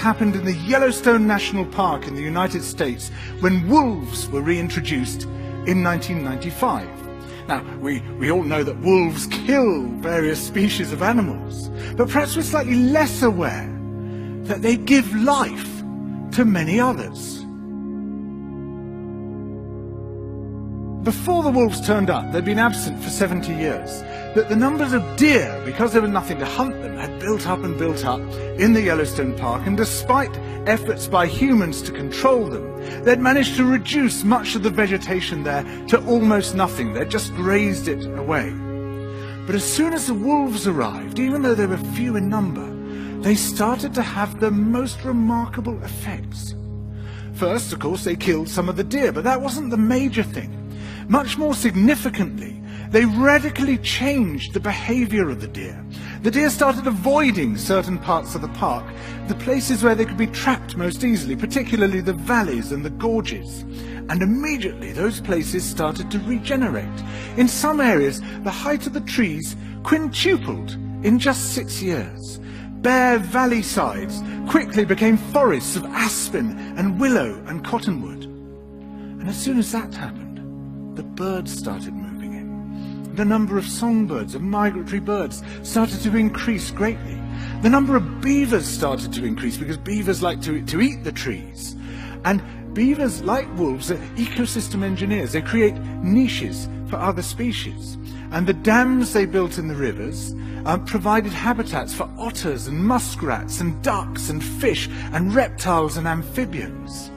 happened in the Yellowstone National Park in the United States when wolves were reintroduced in 1995. Now, we all know that wolves kill various species of animals, but perhaps we're slightly less aware that they give life to many others. Before the wolves turned up, they'd been absent for 70 years, but the numbers of deer, because there was nothing to hunt them, had built up and built up in the Yellowstone Park, and despite efforts by humans to control them, they'd managed to reduce much of the vegetation there to almost nothing. They'd just grazed it away. But as soon as the wolves arrived, even though they were few in number, they started to have the most remarkable effects. First, of course, they killed some of the deer, but that wasn't the major thing. Much more significantly, they radically changed the behavior of the deer. The deer started avoiding certain parts of the park, the places where they could be trapped most easily, particularly the valleys and the gorges. And immediately those places started to regenerate. In some areas, the height of the trees quintupled in just 6 years. Bare valley sides quickly became forests of aspen and willow and cottonwood. And as soon as that happened, the birds started moving in. The number of songbirds and migratory birds started to increase greatly. The number of beavers started to increase because beavers like to eat the trees. And beavers, like wolves, are ecosystem engineers. They create niches for other species. And the dams they built in the rivers provided habitats for otters and muskrats and ducks and fish and reptiles and amphibians.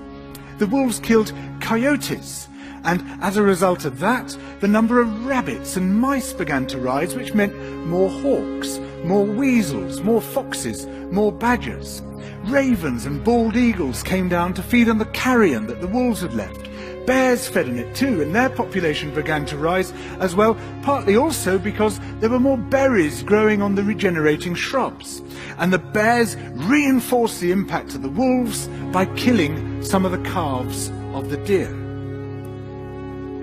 The wolves killed coyotes, and as a result of that, the number of rabbits and mice began to rise, which meant more hawks, more weasels, more foxes, more badgers. Ravens and bald eagles came down to feed on the carrion that the wolves had left. Bears fed on it too, and their population began to rise as well, partly also because there were more berries growing on the regenerating shrubs. And the bears reinforced the impact of the wolves by killing some of the calves of the deer.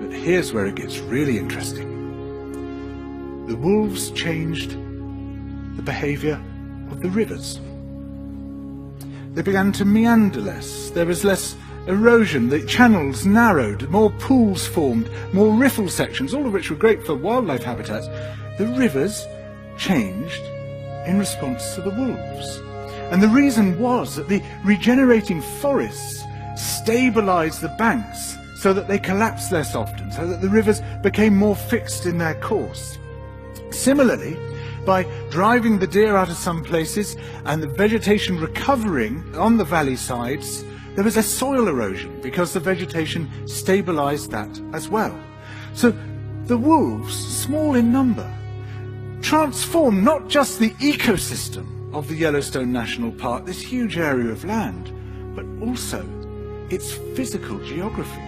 But here's where it gets really interesting. The wolves changed the behavior of the rivers. They began to meander less. There was less erosion, the channels narrowed, more pools formed, more riffle sections, all of which were great for wildlife habitats. The rivers changed in response to the wolves. And the reason was that the regenerating forests stabilized the banks so that they collapsed less often, so that the rivers became more fixed in their course. Similarly, by driving the deer out of some places and the vegetation recovering on the valley sides, there was a soil erosion because the vegetation stabilized that as well. So the wolves, small in number, transformed not just the ecosystem of the Yellowstone National Park, this huge area of land, but also its physical geography.